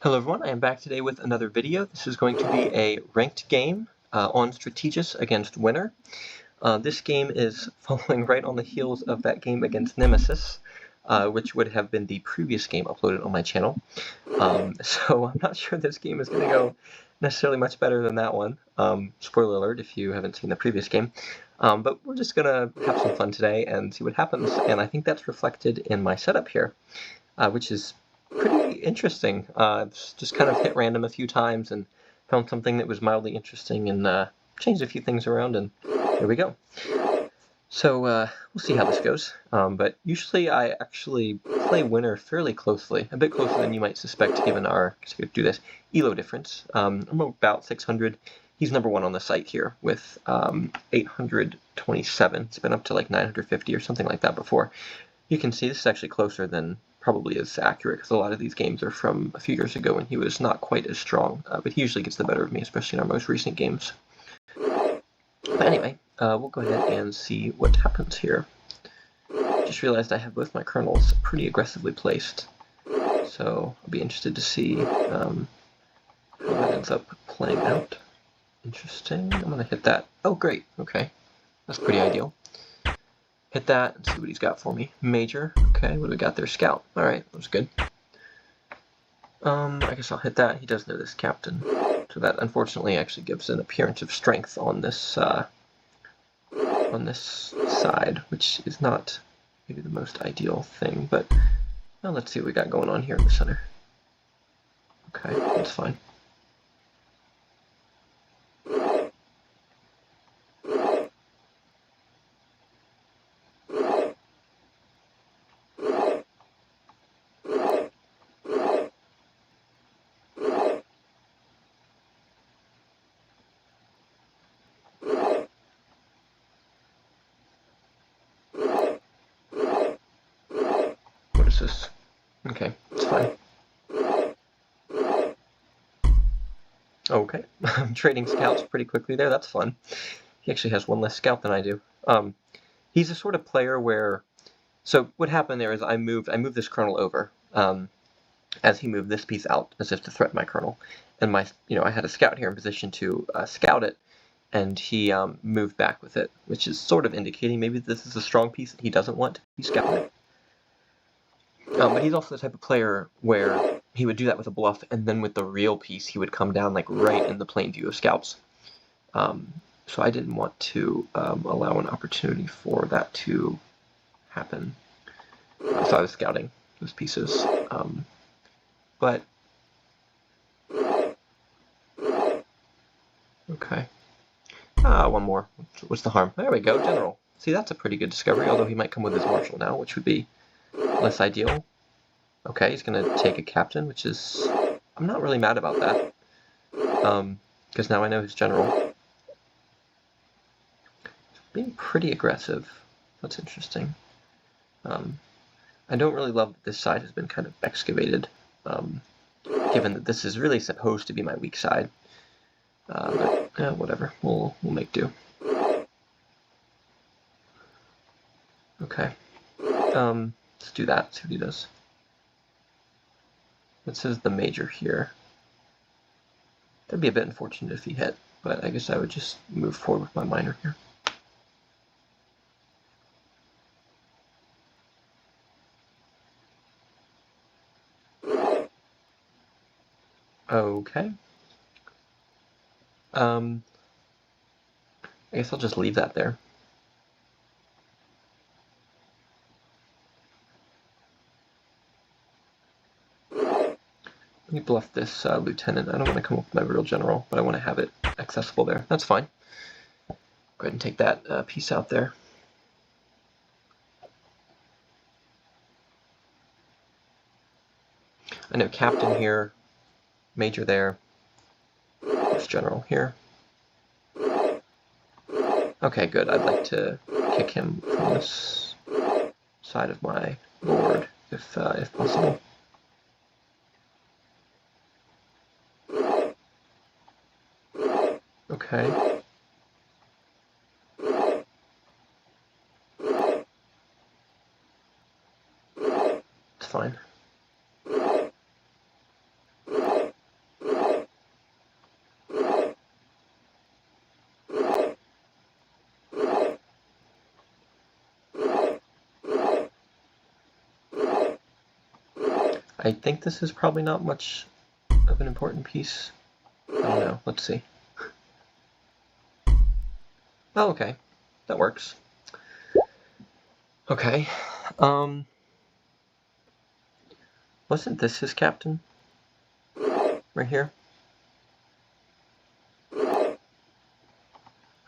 Hello everyone, I am back today with another video. This is going to be a ranked game on Strategus against Winner. This game is following right on the heels of that game against Nemesis, which would have been the previous game uploaded on my channel. So I'm not sure this game is going to go necessarily much better than that one. Spoiler alert if you haven't seen the previous game. But we're just going to have some fun today and see what happens, and I think that's reflected in my setup here, which is pretty interesting. Just kind of hit random a few times and found something that was mildly interesting and changed a few things around, and here we go. So we'll see how this goes. But usually I actually play Winner fairly closely, a bit closer than you might suspect given our elo difference. I'm about 600. He's number one on the site here with 827. It's been up to like 950 or something like that before. You can see this is actually closer than probably is accurate, because a lot of these games are from a few years ago when he was not quite as strong, but he usually gets the better of me, especially in our most recent games. But anyway, we'll go ahead and see what happens here. Just realized I have both my kernels pretty aggressively placed, so I'll be interested to see how that ends up playing out. Interesting. I'm going to hit that. Oh, great. Okay. That's pretty ideal. Hit that and see what he's got for me. Major. Okay, what do we got there? Scout. Alright, that was good. I guess I'll hit that. He does know this captain. So that unfortunately actually gives an appearance of strength on this side, which is not maybe the most ideal thing, but well, let's see what we got going on here in the center. Okay, that's fine. This. Okay, it's fine. Okay, I'm trading scouts pretty quickly there. That's fun. He actually has one less scout than I do. He's a sort of player where, so what happened there is I moved this kernel over as he moved this piece out as if to threaten my kernel, and I had a scout here in position to scout it, and he moved back with it, which is sort of indicating maybe this is a strong piece that he doesn't want to be scouted. But he's also the type of player where he would do that with a bluff, and then with the real piece, he would come down like right in the plain view of scouts. So I didn't want to allow an opportunity for that to happen. So I was scouting those pieces. But okay. One more. What's the harm? There we go, General. See, that's a pretty good discovery, although he might come with his Marshal now, which would be less ideal. Okay, he's going to take a captain, which is... I'm not really mad about that, because now I know his general. Being pretty aggressive. That's interesting. I don't really love that this side has been kind of excavated, given that this is really supposed to be my weak side. But whatever, we'll make do. Okay. Let's do that, see what he does. This is the major here. That'd be a bit unfortunate if he hit, but I guess I would just move forward with my minor here. Okay. I guess I'll just leave that there. Let me bluff this lieutenant. I don't want to come up with my real general, but I want to have it accessible there. That's fine. Go ahead and take that piece out there. I know captain here, major there, this general here. Okay, good. I'd like to kick him from this side of my board if possible. Okay. It's fine. I think this is probably not much of an important piece. I don't know. Let's see. Oh, okay. That works. Okay. Wasn't this his captain? Right here?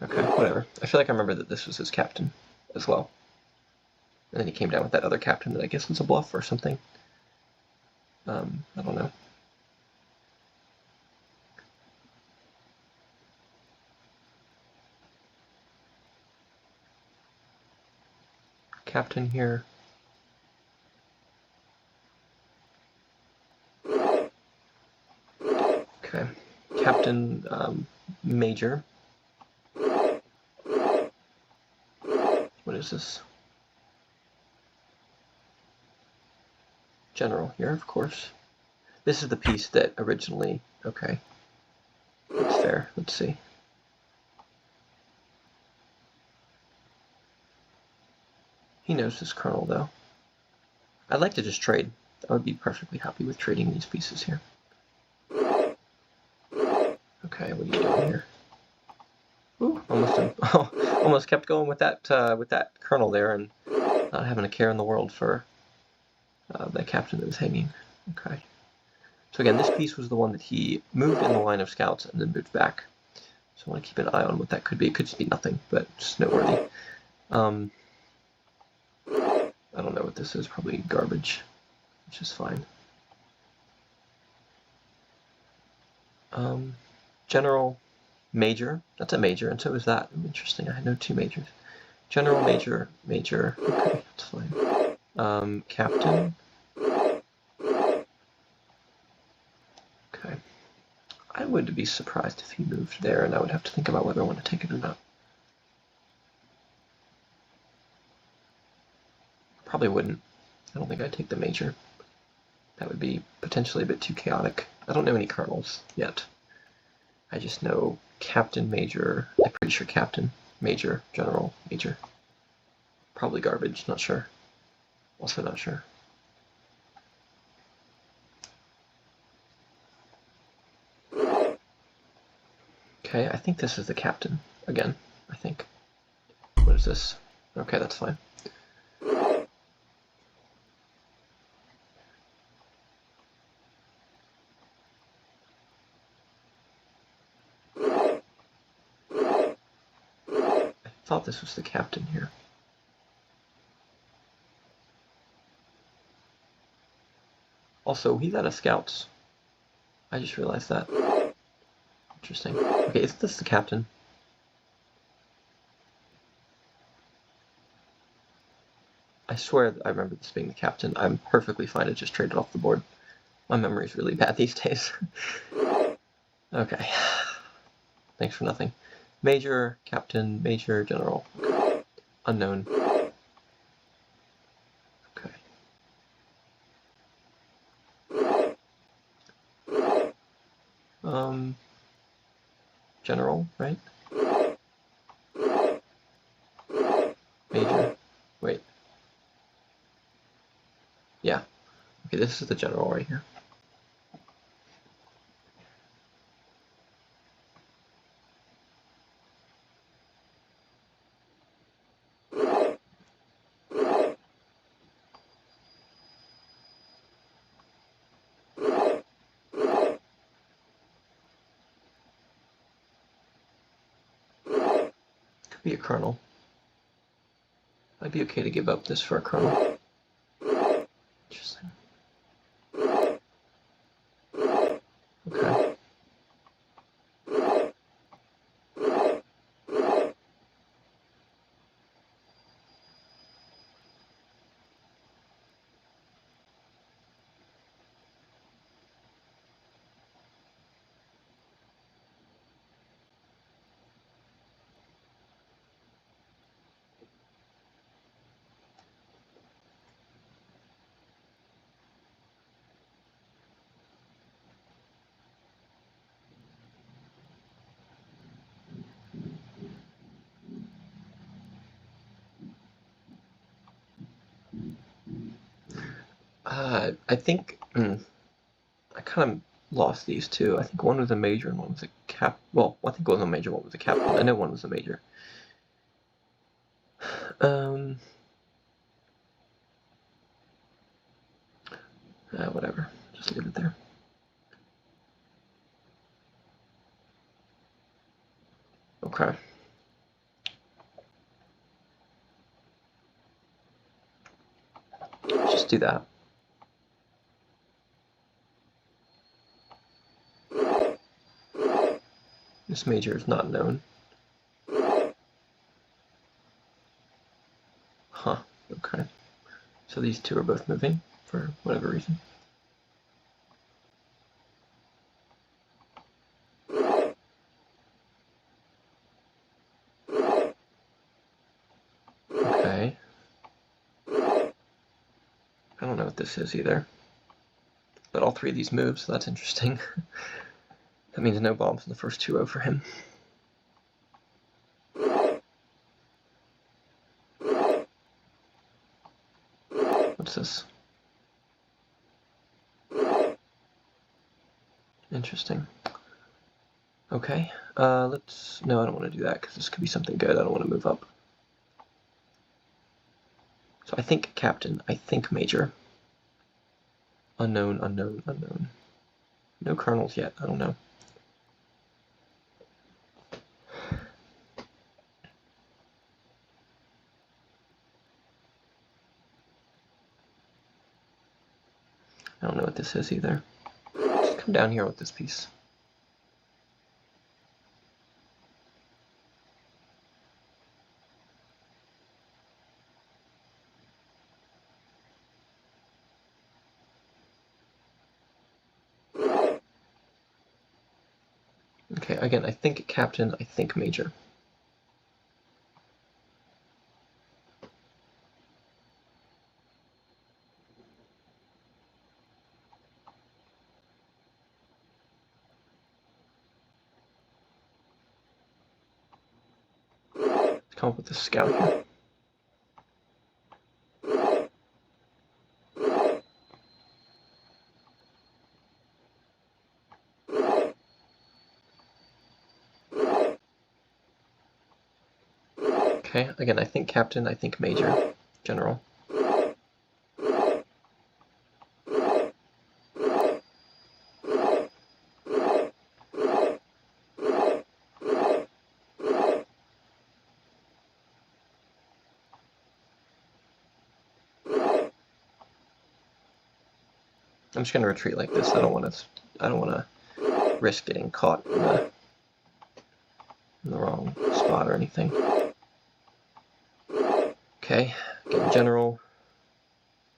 Okay, whatever. I feel like I remember that this was his captain as well. And then he came down with that other captain that I guess was a bluff or something. I don't know. Captain here. Okay. Captain Major. What is this? General here, of course. This is the piece that originally... Okay. That's fair. Let's see. He knows this colonel, though. I'd like to just trade. I would be perfectly happy with trading these pieces here. Okay, what are you doing here? Ooh, almost kept going with that colonel there and not having a care in the world for the captain that was hanging. Okay. So again, this piece was the one that he moved in the line of scouts and then moved back. So I want to keep an eye on what that could be. It could just be nothing, but just noteworthy. I don't know what this is. Probably garbage, which is fine. General Major. That's a major, and so is that. Interesting. I had no two majors. General Major. Major. Okay, that's fine. Captain. Okay. I would be surprised if he moved there, and I would have to think about whether I want to take it or not. Probably wouldn't. I don't think I'd take the major. That would be potentially a bit too chaotic. I don't know any colonels yet. I just know Captain, Major, I'm pretty sure Captain, Major, General, Major. Probably garbage, not sure. Also not sure. Okay, I think this is the captain, again, I think. What is this? Okay, that's fine. I thought this was the captain here. Also, he's out of scouts. I just realized that. Interesting. Okay, is this the captain? I swear I remember this being the captain. I'm perfectly fine to just trade it off the board. My memory's really bad these days. Okay. Thanks for nothing. Major, Captain, Major, General. Okay. Unknown. Okay. General, right? Major. Wait. Yeah. Okay, this is the general right here. Could be a colonel. I'd be okay to give up this for a colonel. Interesting. Okay. I think I kind of lost these two. I think one was a major and one was a cap. Well, I think one was a major, one was a captain. I know one was a major. Whatever. Just leave it there. Okay. Just do that. This major is not known. Huh. Okay. So these two are both moving for whatever reason. Okay. I don't know what this is either. But all three of these move, so that's interesting. That means no bombs in the first 2-0 for him. What's this? Interesting. Okay, let's... No, I don't want to do that, because this could be something good. I don't want to move up. So I think captain, I think major. Unknown, unknown, unknown. No colonels yet, I don't know. I don't know what this is either. Just come down here with this piece. Okay, again, I think captain, I think major. Let's come up with a scout here. Okay, again, I think captain, I think major, general. I'm just gonna retreat like this. I don't want to risk getting caught in the wrong spot or anything. Okay, again, general,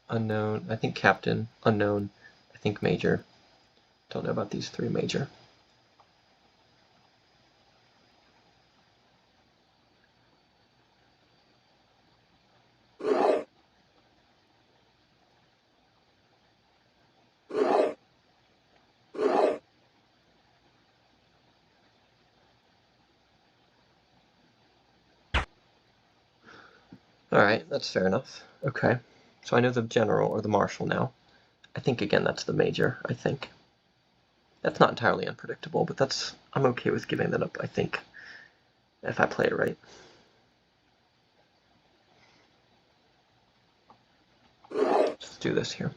unknown, I think captain, unknown, I think major. Don't know about these three major. Alright, that's fair enough. Okay, so I know the general or the marshal now. I think, again, that's the major, I think. That's not entirely unpredictable, but I'm okay with giving that up, I think, if I play it right. Let's do this here.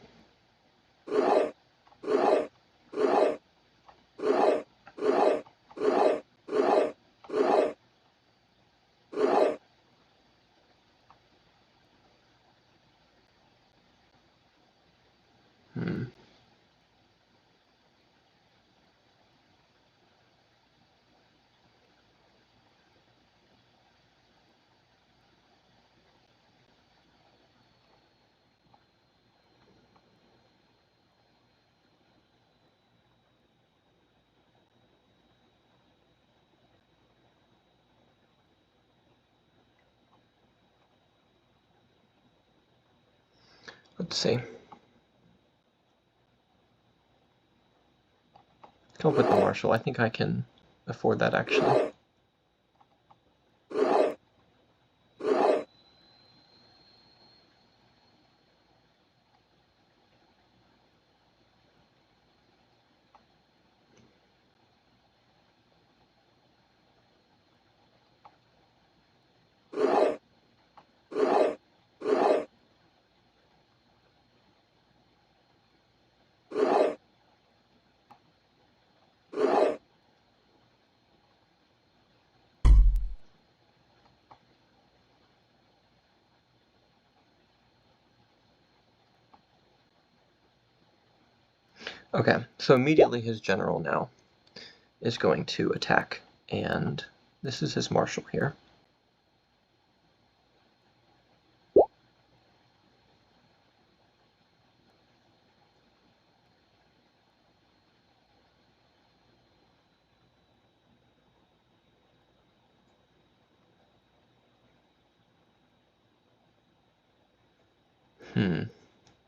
Let's see. Come up with the marshal. I think I can afford that, actually. Okay, so immediately his general now is going to attack, and this is his marshal here.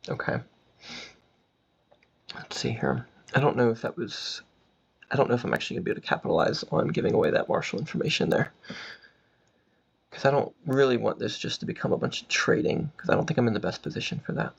Okay. Let's see here. I don't know if I'm actually going to be able to capitalize on giving away that marshal information there. Because I don't really want this just to become a bunch of trading, because I don't think I'm in the best position for that.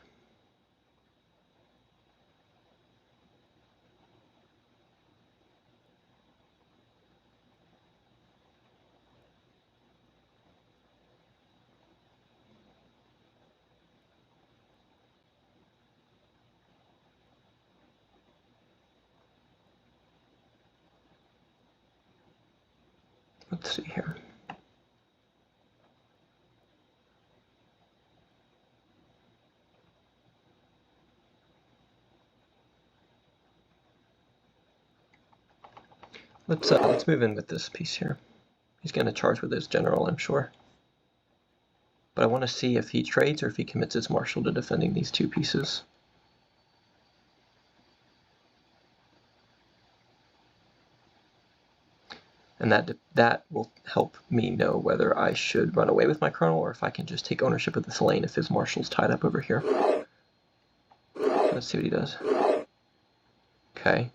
Let's see here. Let's move in with this piece here. He's going to charge with his general, I'm sure. But I want to see if he trades or if he commits his marshal to defending these two pieces. And that will help me know whether I should run away with my colonel or if I can just take ownership of this lane if his marshal's tied up over here. So let's see what he does. Okay.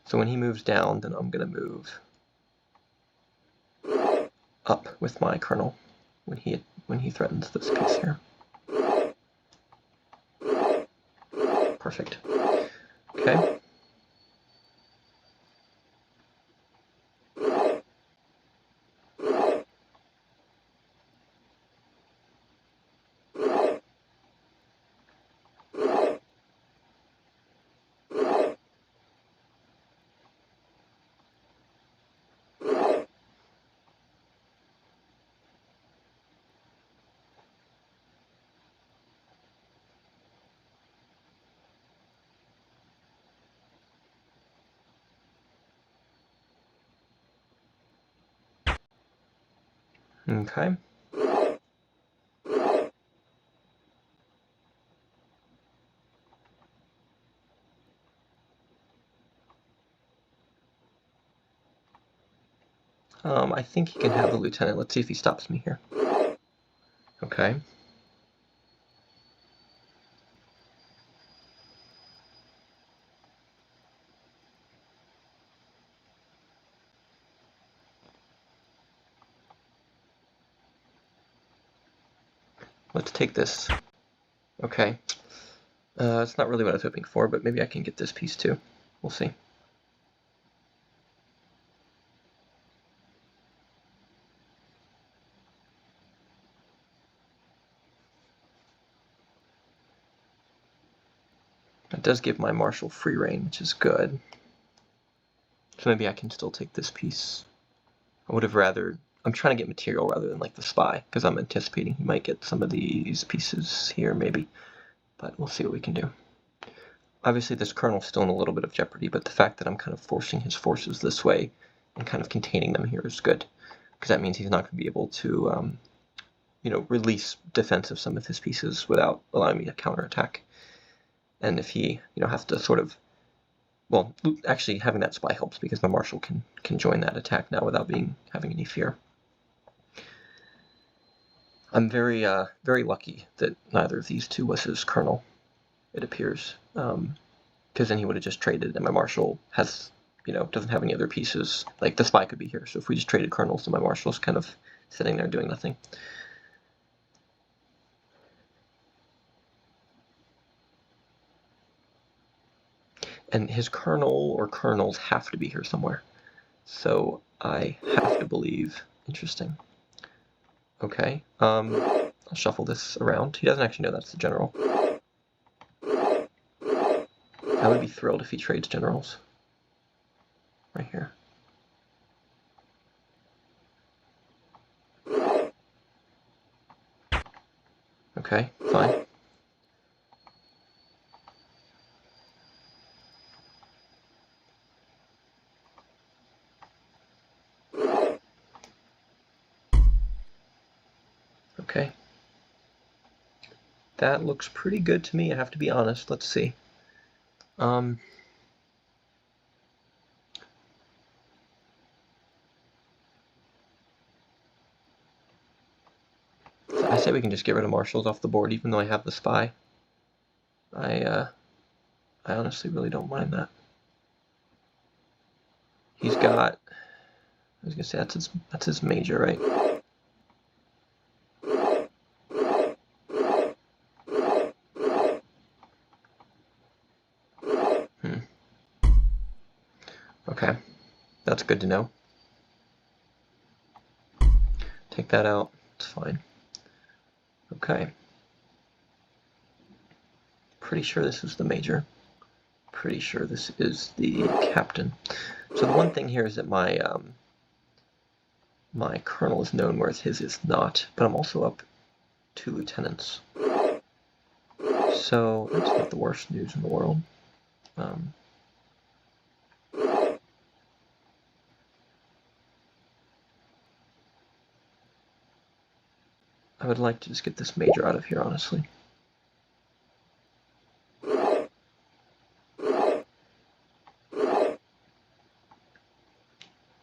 So when he moves down, then I'm going to move up with my colonel when he threatens this piece here. Perfect. Okay. Okay. I think he can have the lieutenant. Let's see if he stops me here. Okay. Let's take this. Okay. It's not really what I was hoping for, but maybe I can get this piece too. We'll see. It does give my marshal free reign, which is good. So maybe I can still take this piece. I would have rather... I'm trying to get material rather than like the spy, because I'm anticipating he might get some of these pieces here, maybe. But we'll see what we can do. Obviously this colonel's still in a little bit of jeopardy, but the fact that I'm kind of forcing his forces this way and kind of containing them here is good, because that means he's not going to be able to, release defense of some of his pieces without allowing me to counterattack. And if he, has to sort of, well, actually having that spy helps because my marshal can join that attack now without having any fear. I'm very lucky that neither of these two was his colonel, it appears, because then he would have just traded, and my marshal has, doesn't have any other pieces. Like the spy could be here, so if we just traded colonels, then my marshal's kind of sitting there doing nothing. And his colonel or colonels have to be here somewhere. So I have to believe. Interesting. Okay. I'll shuffle this around. He doesn't actually know that's the general. I would be thrilled if he trades generals. Right here. Okay, fine. Okay. That looks pretty good to me, I have to be honest. Let's see. I say we can just get rid of marshals off the board, even though I have the spy. I honestly really don't mind that. He's got, I was gonna say that's his major, right? Okay, that's good to know. Take that out, it's fine. Okay. Pretty sure this is the major. Pretty sure this is the captain. So the one thing here is that my my colonel is known, whereas his is not. But I'm also up 2 lieutenants. So that's not the worst news in the world. I would like to just get this major out of here, honestly.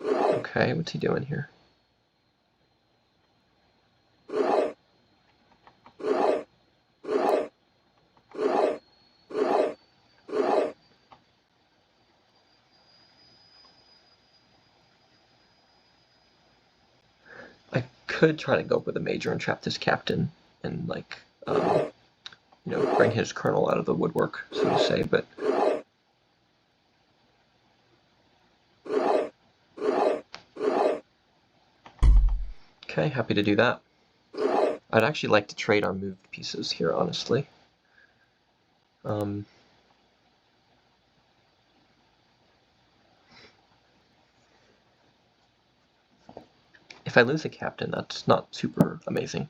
Okay, what's he doing here? I could try to go up with a major and trap this captain and, like, you know, bring his colonel out of the woodwork, so to say, but okay, happy to do that. I'd actually like to trade our moved pieces here, honestly. If I lose a captain, that's not super amazing.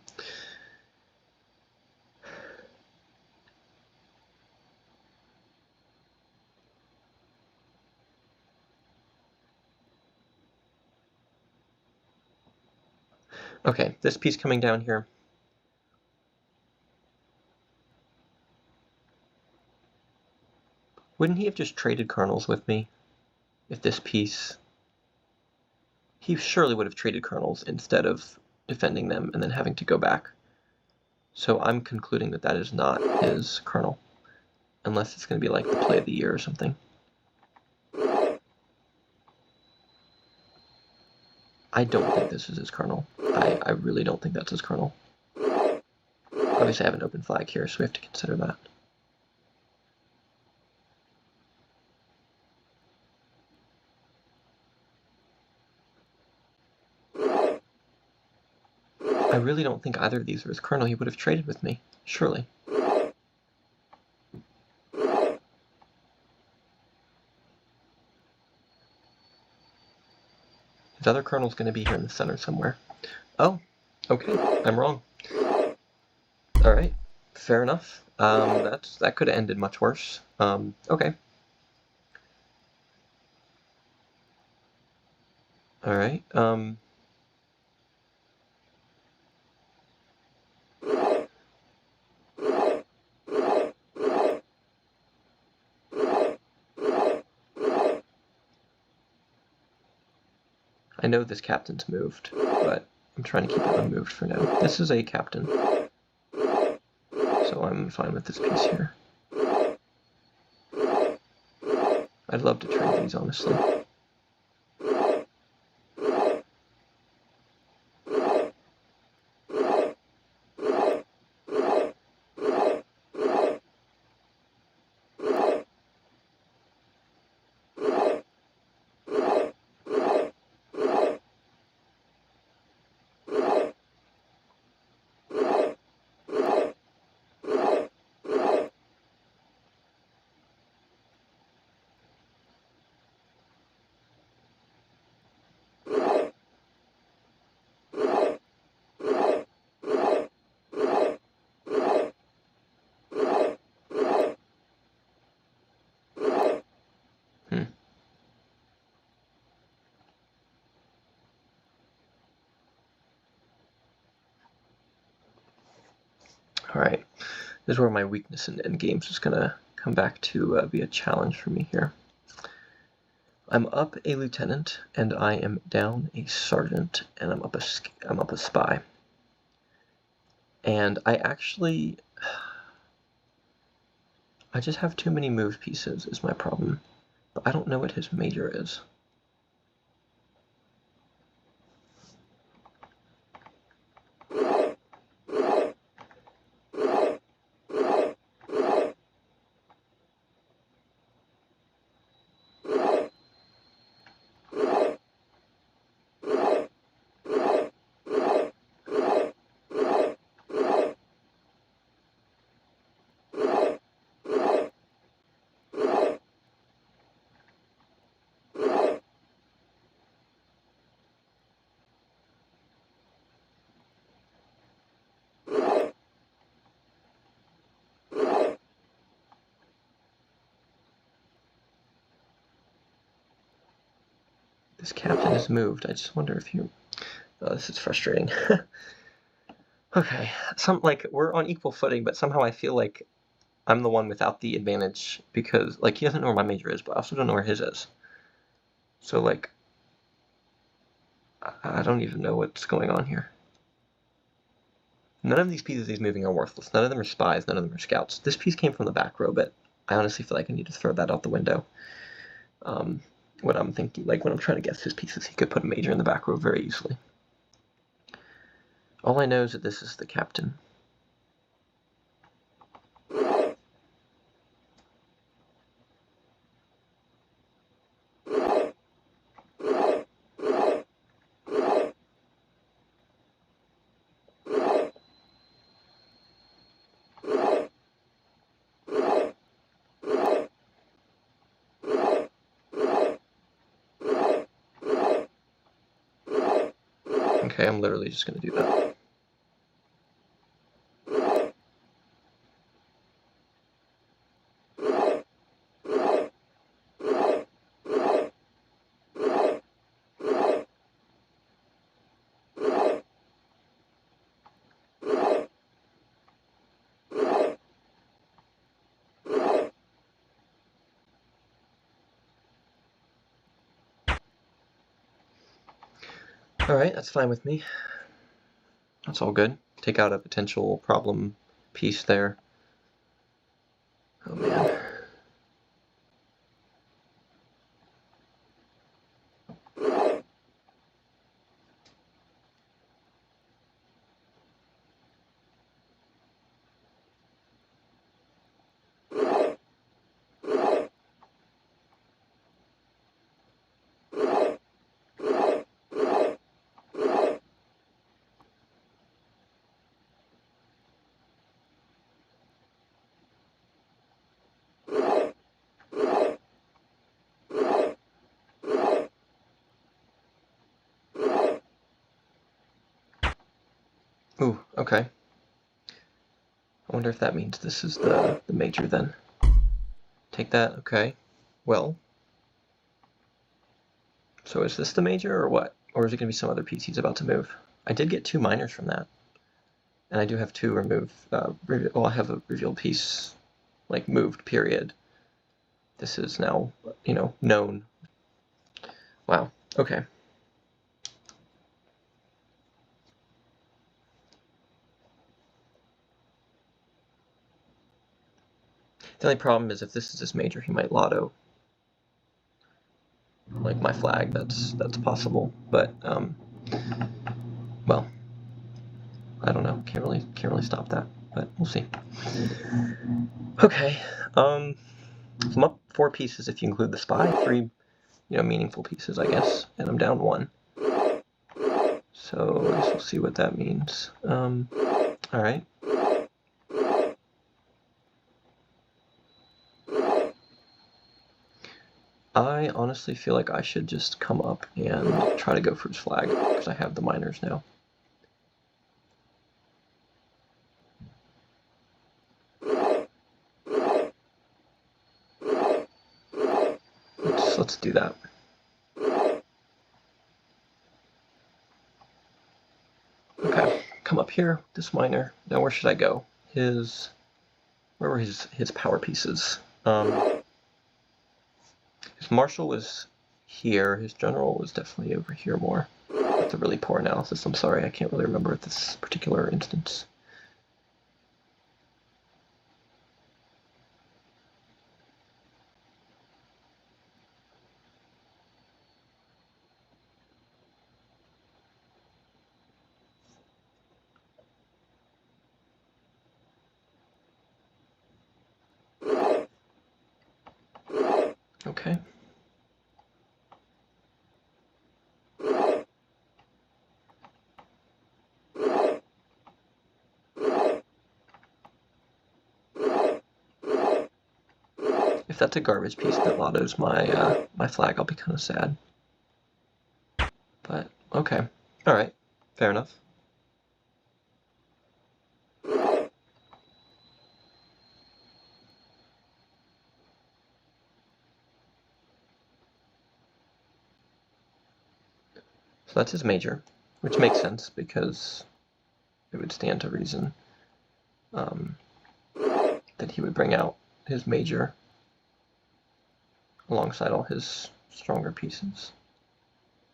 Okay, this piece coming down here. Wouldn't he have just traded colonels with me if this piece... He surely would have traded colonels instead of defending them and then having to go back. So I'm concluding that that is not his colonel, unless it's going to be like the play of the year or something. I don't think this is his colonel. I really don't think that's his colonel. Obviously I have an open flag here, so we have to consider that. I really don't think either of these are his colonel. He would have traded with me, surely. His other colonel's going to be here in the center somewhere. Oh, okay, I'm wrong. Alright, fair enough. That could have ended much worse. Okay. Alright, I know this captain's moved, but I'm trying to keep it unmoved for now. This is a captain, so I'm fine with this piece here. I'd love to trade these, honestly. Alright, this is where my weakness in endgames is going to come back to be a challenge for me here. I'm up a lieutenant, and I am down a sergeant, and I'm up a spy. And I just have too many move pieces is my problem. But I don't know what his major is. This captain has moved. I just wonder if you... Oh, this is frustrating. Okay, we're on equal footing, but somehow I feel like I'm the one without the advantage because, like, he doesn't know where my major is, but I also don't know where his is. So, like, I don't even know what's going on here. None of these pieces he's moving are worthless. None of them are spies. None of them are scouts. This piece came from the back row, but I honestly feel like I need to throw that out the window. When I'm thinking, like, when I'm trying to guess his pieces, he could put a major in the back row very easily. All I know is that this is the captain. Okay, I'm literally just going to do that. Alright, that's fine with me. That's all good. Take out a potential problem piece there. Oh man. Ooh, okay. I wonder if that means this is the major then. Take that, okay. Well. So is this the major or what? Or is it going to be some other piece he's about to move? I did get 2 minors from that. And I do have 2 remove, well, I have a revealed piece, like, moved, period. This is now, you know, known. Wow, okay. The only problem is if this is his major, he might lotto. Like my flag, that's possible. But, well, I don't know. Can't really stop that, but we'll see. Okay, so I'm up 4 pieces if you include the spy, 3, you know, meaningful pieces, I guess, and I'm down 1. So I guess we'll see what that means. All right. I honestly feel like I should just come up and try to go for his flag because I have the minors now. Let's do that. Okay, come up here, this minor. Now where should I go? his, where were his power pieces? His marshal was here, his general was definitely over here more. That's a really poor analysis, I'm sorry, I can't really remember at this particular instance. Okay. If that's a garbage piece that lottos my my flag, I'll be kind of sad. But okay, all right, fair enough. So that's his major, which makes sense because it would stand to reason that he would bring out his major alongside all his stronger pieces,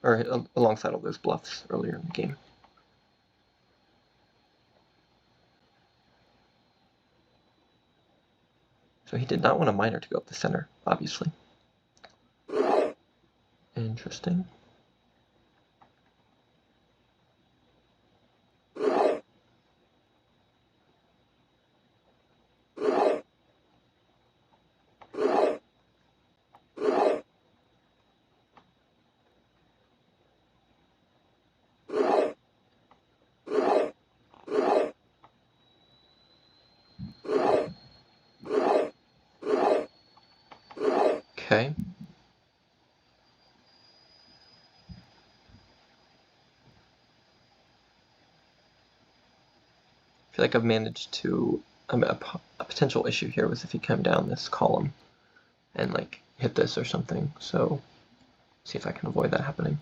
or alongside all those bluffs earlier in the game. So he did not want a minor to go up the center, obviously. Interesting. Okay. I feel like I've managed to, a potential issue here was if he come down this column and like hit this or something, so see if I can avoid that happening.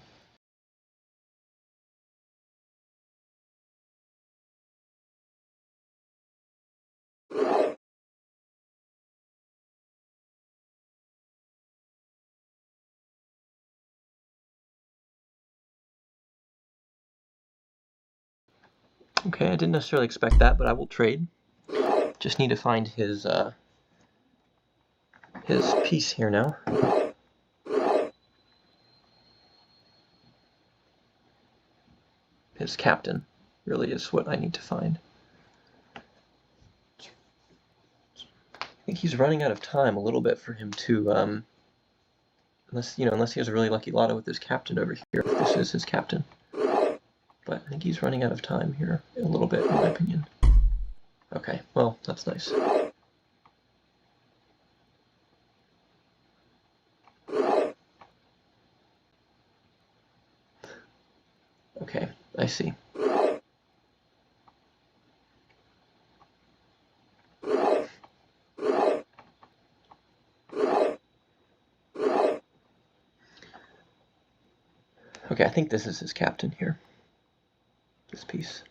Okay, I didn't necessarily expect that, but I will trade. Just need to find his piece here now. His captain really is what I need to find. I think he's running out of time a little bit for him to, unless he has a really lucky lotto with his captain over here, if this is his captain. But I think he's running out of time here a little bit, in my opinion. Okay, well, that's nice. Okay, I see. Okay, I think this is his captain here. This piece.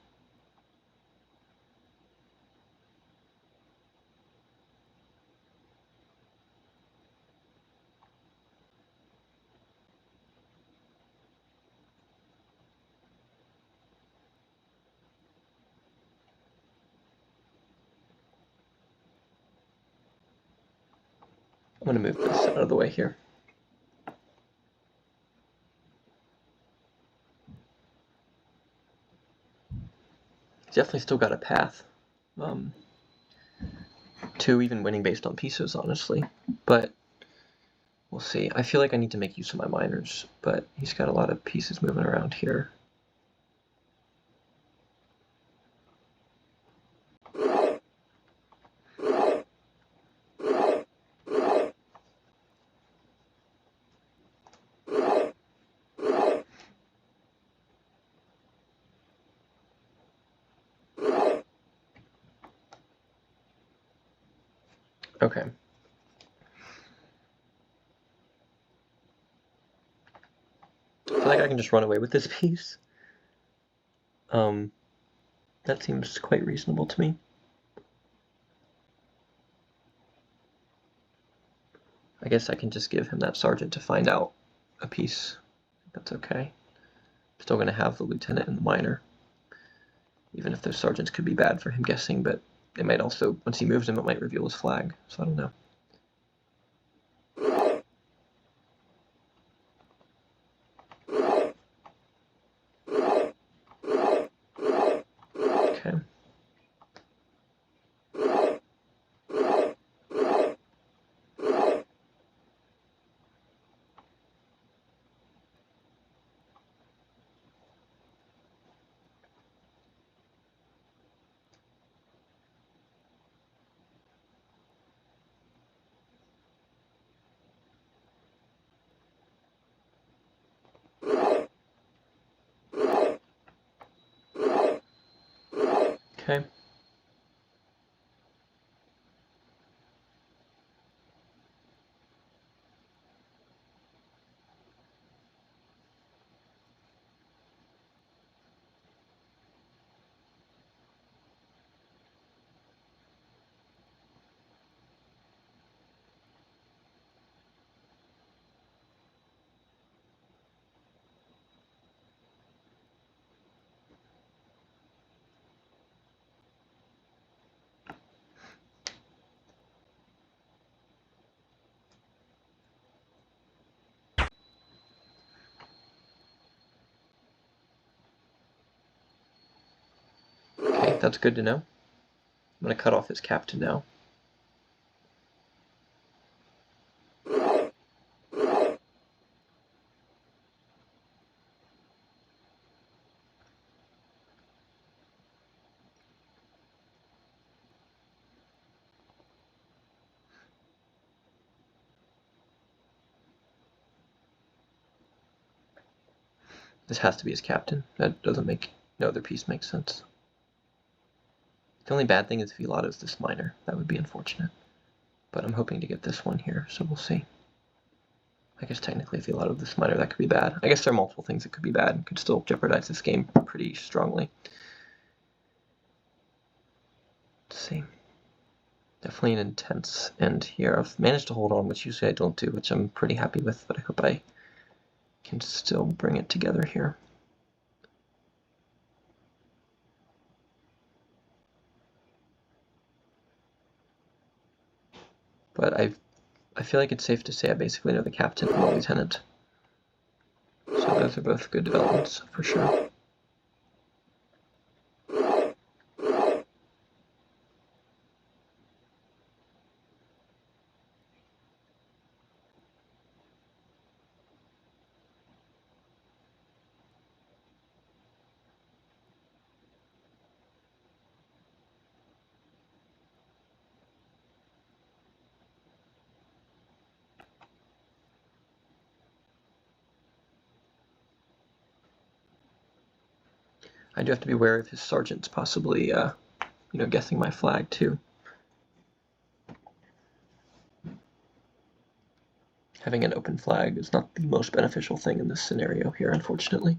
I'm going to move this out of the way here. He's definitely still got a path to even winning based on pieces, honestly. But we'll see. I feel like I need to make use of my minors, but he's got a lot of pieces moving around here. Okay. I feel like I can just run away with this piece. That seems quite reasonable to me. I guess I can just give him that sergeant to find out a piece. That's okay. Still going to have the lieutenant and the minor. Even if those sergeants could be bad for him guessing, but it might also, once he moves them, it might reveal his flag. So I don't know. Okay. Okay. Okay, that's good to know. I'm going to cut off his captain now. This has to be his captain. That doesn't make no other piece make sense. The only bad thing is if he lottos this minor. That would be unfortunate. But I'm hoping to get this one here, so we'll see. I guess technically if he lottoed this minor, that could be bad. I guess there are multiple things that could be bad and could still jeopardize this game pretty strongly. Let's see. Definitely an intense end here. I've managed to hold on, which usually I don't do, which I'm pretty happy with, but I hope I can still bring it together here. But I feel like it's safe to say I basically know the captain and the lieutenant. So those are both good developments for sure. I do have to be aware of his sergeants possibly, guessing my flag too. Having an open flag is not the most beneficial thing in this scenario here, unfortunately.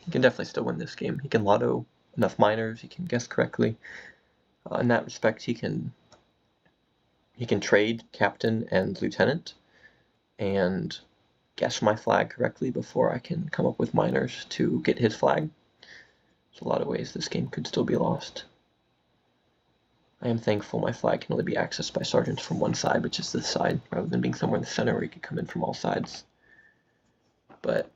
He can definitely still win this game. He can lotto enough minors, he can guess correctly. In that respect, he can trade captain and lieutenant and guess my flag correctly before I can come up with minors to get his flag. There's a lot of ways this game could still be lost. I am thankful my flag can only be accessed by sergeants from one side, which is this side, rather than being somewhere in the center where he could come in from all sides. But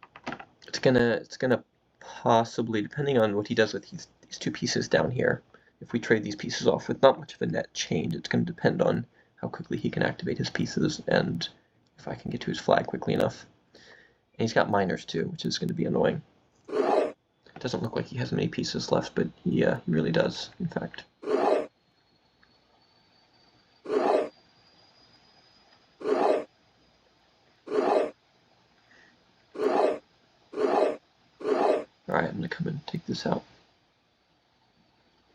it's gonna possibly, depending on what he does with these two pieces down here, if we trade these pieces off with not much of a net change, it's going to depend on how quickly he can activate his pieces and if I can get to his flag quickly enough. And he's got minors too, which is going to be annoying. It doesn't look like he has many pieces left, but he really does, in fact. Alright, I'm going to come and take this out.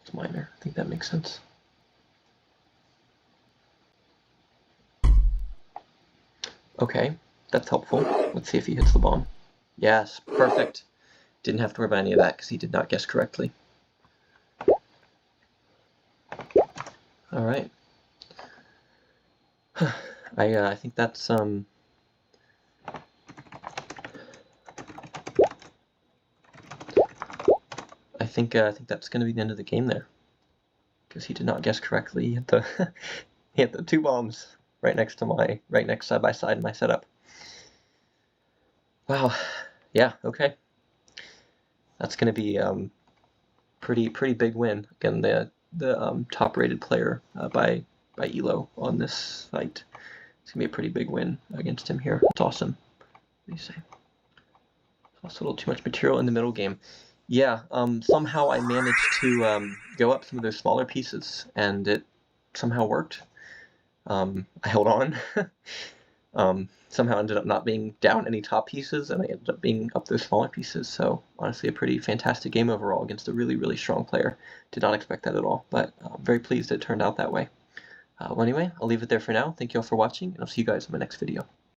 It's minor. I think that makes sense. Okay, that's helpful. Let's see if he hits the bomb. Yes, perfect. Didn't have to worry about any of that because he did not guess correctly. All right. I think that's I think that's going to be the end of the game there, because he did not guess correctly. He hit the he hit the 2 bombs right next side by side in my setup. Wow. Yeah. Okay. That's going to be pretty big win. Again, the top rated player by Elo on this site. It's gonna be a pretty big win against him here. It's awesome. What do you say? Also a little too much material in the middle game. Yeah, somehow I managed to go up some of those smaller pieces, and it somehow worked. I held on. Somehow ended up not being down any top pieces, and I ended up being up those smaller pieces. So honestly, a pretty fantastic game overall against a really strong player. Did not expect that at all, but I'm very pleased it turned out that way. Well, anyway, I'll leave it there for now. Thank you all for watching, and I'll see you guys in my next video.